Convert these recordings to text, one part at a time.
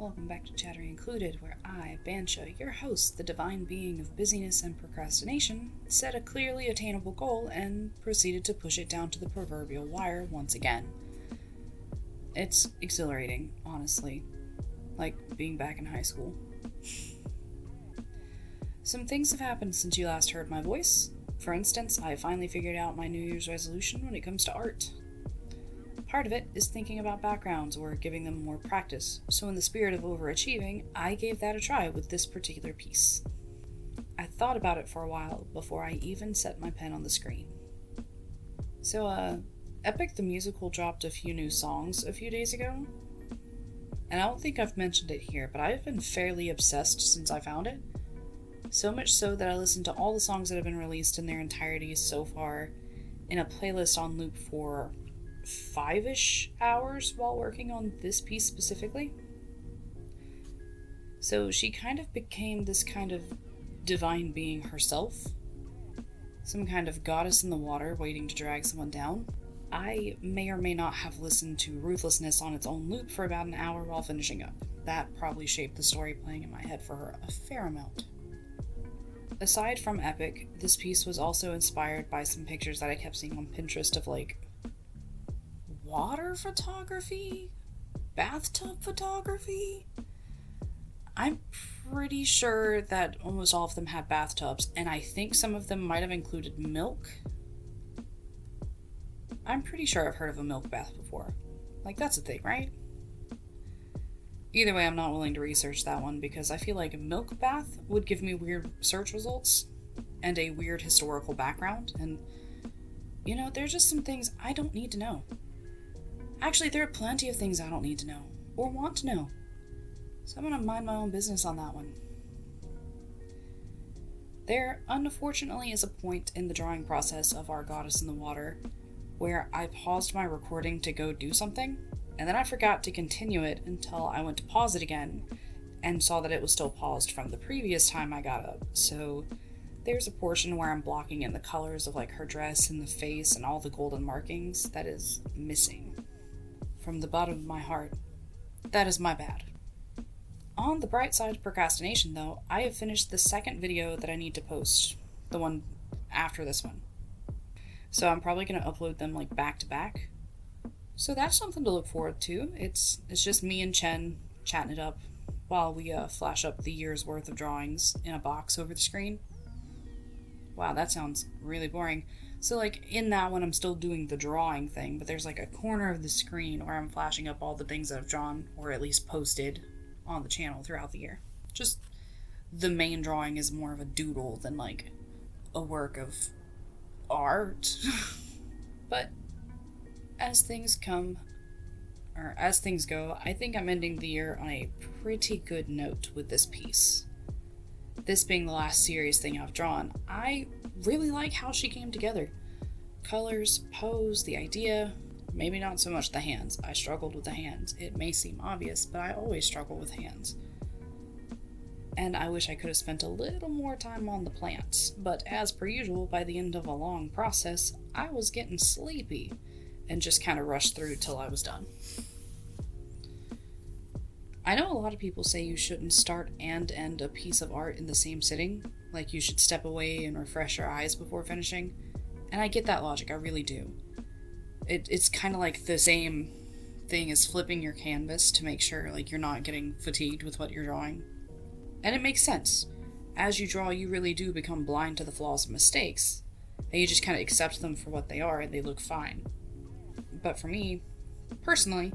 Welcome back to Chatter Included, where I, Bansha, your host, the divine being of busyness and procrastination, set a clearly attainable goal and proceeded to push it down to the proverbial wire once again. It's exhilarating, honestly. Like being back in high school. Some things have happened since you last heard my voice. For instance, I finally figured out my New Year's resolution when it comes to art. Part of it is thinking about backgrounds or giving them more practice, so in the spirit of overachieving, I gave that a try with this particular piece. I thought about it for a while before I even set my pen on the screen. So, Epic the Musical dropped a few new songs a few days ago, and I don't think I've mentioned it here, but I've been fairly obsessed since I found it. So much so that I listened to all the songs that have been released in their entirety so far in a playlist on loop for 5-ish hours while working on this piece specifically. So she kind of became this kind of divine being herself. Some kind of goddess in the water waiting to drag someone down. I may or may not have listened to Ruthlessness on its own loop for about an hour while finishing up. That probably shaped the story playing in my head for her a fair amount. Aside from Epic, this piece was also inspired by some pictures that I kept seeing on Pinterest of water photography? Bathtub photography? I'm pretty sure that almost all of them had bathtubs, and I think some of them might have included milk. I'm pretty sure I've heard of a milk bath before. That's a thing, right? Either way, I'm not willing to research that one because I feel like a milk bath would give me weird search results and a weird historical background, and there's just some things I don't need to know. Actually, there are plenty of things I don't need to know, or want to know. So I'm gonna mind my own business on that one. There, unfortunately, is a point in the drawing process of our Goddess in the Water where I paused my recording to go do something, and then I forgot to continue it until I went to pause it again, and saw that it was still paused from the previous time I got up. So there's a portion where I'm blocking in the colors of her dress and the face and all the golden markings that is missing. From the bottom of my heart, that is my bad. On the bright side of procrastination, though, I have finished the second video that I need to post, the one after this one. So I'm probably going to upload them back to back. So that's something to look forward to. It's just me and Chen chatting it up while we flash up the year's worth of drawings in a box over the screen. Wow, that sounds really boring. So in that one I'm still doing the drawing thing, but there's a corner of the screen where I'm flashing up all the things that I've drawn, or at least posted on the channel throughout the year. Just the main drawing is more of a doodle than a work of art. But as things go, I think I'm ending the year on a pretty good note with this piece. This being the last serious thing I've drawn, I really like how she came together. Colors, pose, the idea, maybe not so much the hands. I struggled with the hands. It may seem obvious, but I always struggle with hands. And I wish I could have spent a little more time on the plants, but as per usual, by the end of a long process, I was getting sleepy and just kind of rushed through till I was done. I know a lot of people say you shouldn't start and end a piece of art in the same sitting, you should step away and refresh your eyes before finishing, and I get that logic, I really do. It's kind of like the same thing as flipping your canvas to make sure you're not getting fatigued with what you're drawing. And it makes sense. As you draw, you really do become blind to the flaws and mistakes, and you just kind of accept them for what they are and they look fine. But for me, personally,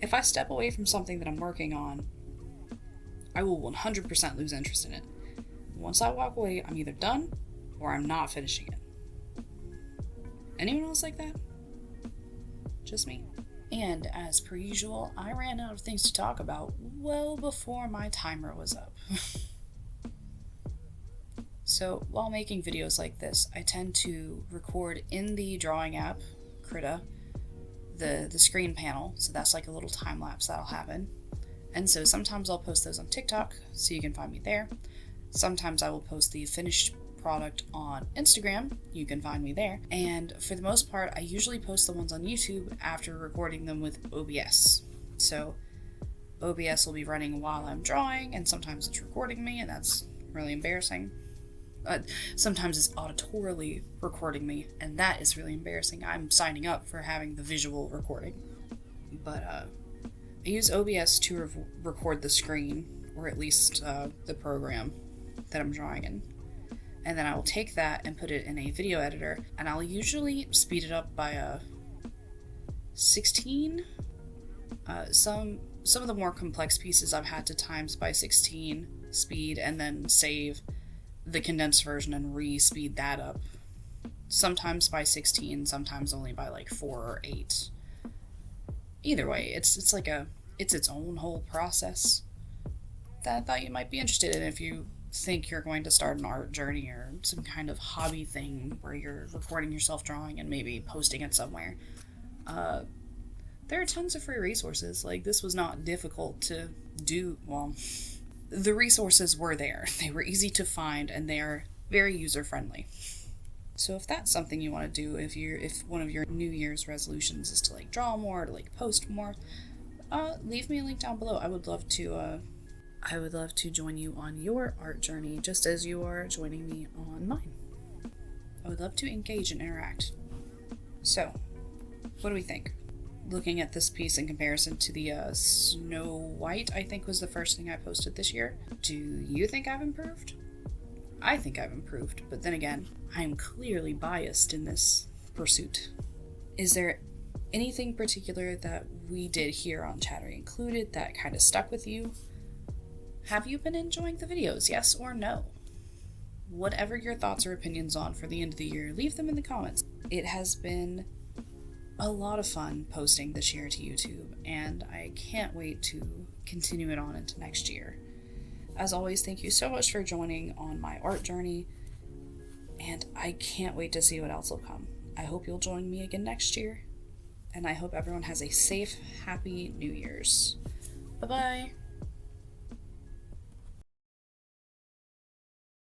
if I step away from something that I'm working on, I will 100% lose interest in it. Once I walk away, I'm either done or I'm not finishing it. Anyone else like that? Just me? And as per usual, I ran out of things to talk about well before my timer was up. So while making videos like this, I tend to record in the drawing app, Krita, the screen panel, so that's a little time lapse that'll happen. And so sometimes I'll post those on TikTok, so you can find me there. Sometimes I will post the finished product on Instagram, you can find me there. And for the most part, I usually post the ones on YouTube after recording them with OBS. So OBS will be running while I'm drawing, and sometimes it's recording me, and that's really embarrassing. Sometimes it's auditorily recording me, and that is really embarrassing. I'm signing up for having the visual recording. But I use OBS to record the screen, or at least the program that I'm drawing in. And then I will take that and put it in a video editor, and I'll usually speed it up by 16. Some of the more complex pieces I've had to times by 16 speed, and then save the condensed version and re-speed that up. Sometimes by 16, sometimes only by like 4 or 8. Either way, it's its own whole process that I thought you might be interested in if you think you're going to start an art journey or some kind of hobby thing where you're recording yourself drawing and maybe posting it somewhere. There are tons of free resources. Like, this was not difficult to do. Well, the resources were there. They were easy to find, and they are very user-friendly. So if that's something you want to do, if one of your New Year's resolutions is to like draw more, to like post more, leave me a link down below. I would love to join you on your art journey, just as you are joining me on mine. I would love to engage and interact. So, what do we think? Looking at this piece in comparison to the Snow White, I think was the first thing I posted this year. Do you think I've improved? I think I've improved, but then again, I am clearly biased in this pursuit. Is there anything particular that we did here on Chattery Included that kind of stuck with you? Have you been enjoying the videos, yes or no? Whatever your thoughts or opinions on for the end of the year, leave them in the comments. It has been a lot of fun posting this year to YouTube, and I can't wait to continue it on into next year. As always, thank you so much for joining on my art journey, and I can't wait to see what else will come. I hope you'll join me again next year, and I hope everyone has a safe, happy New Year's. Bye-bye!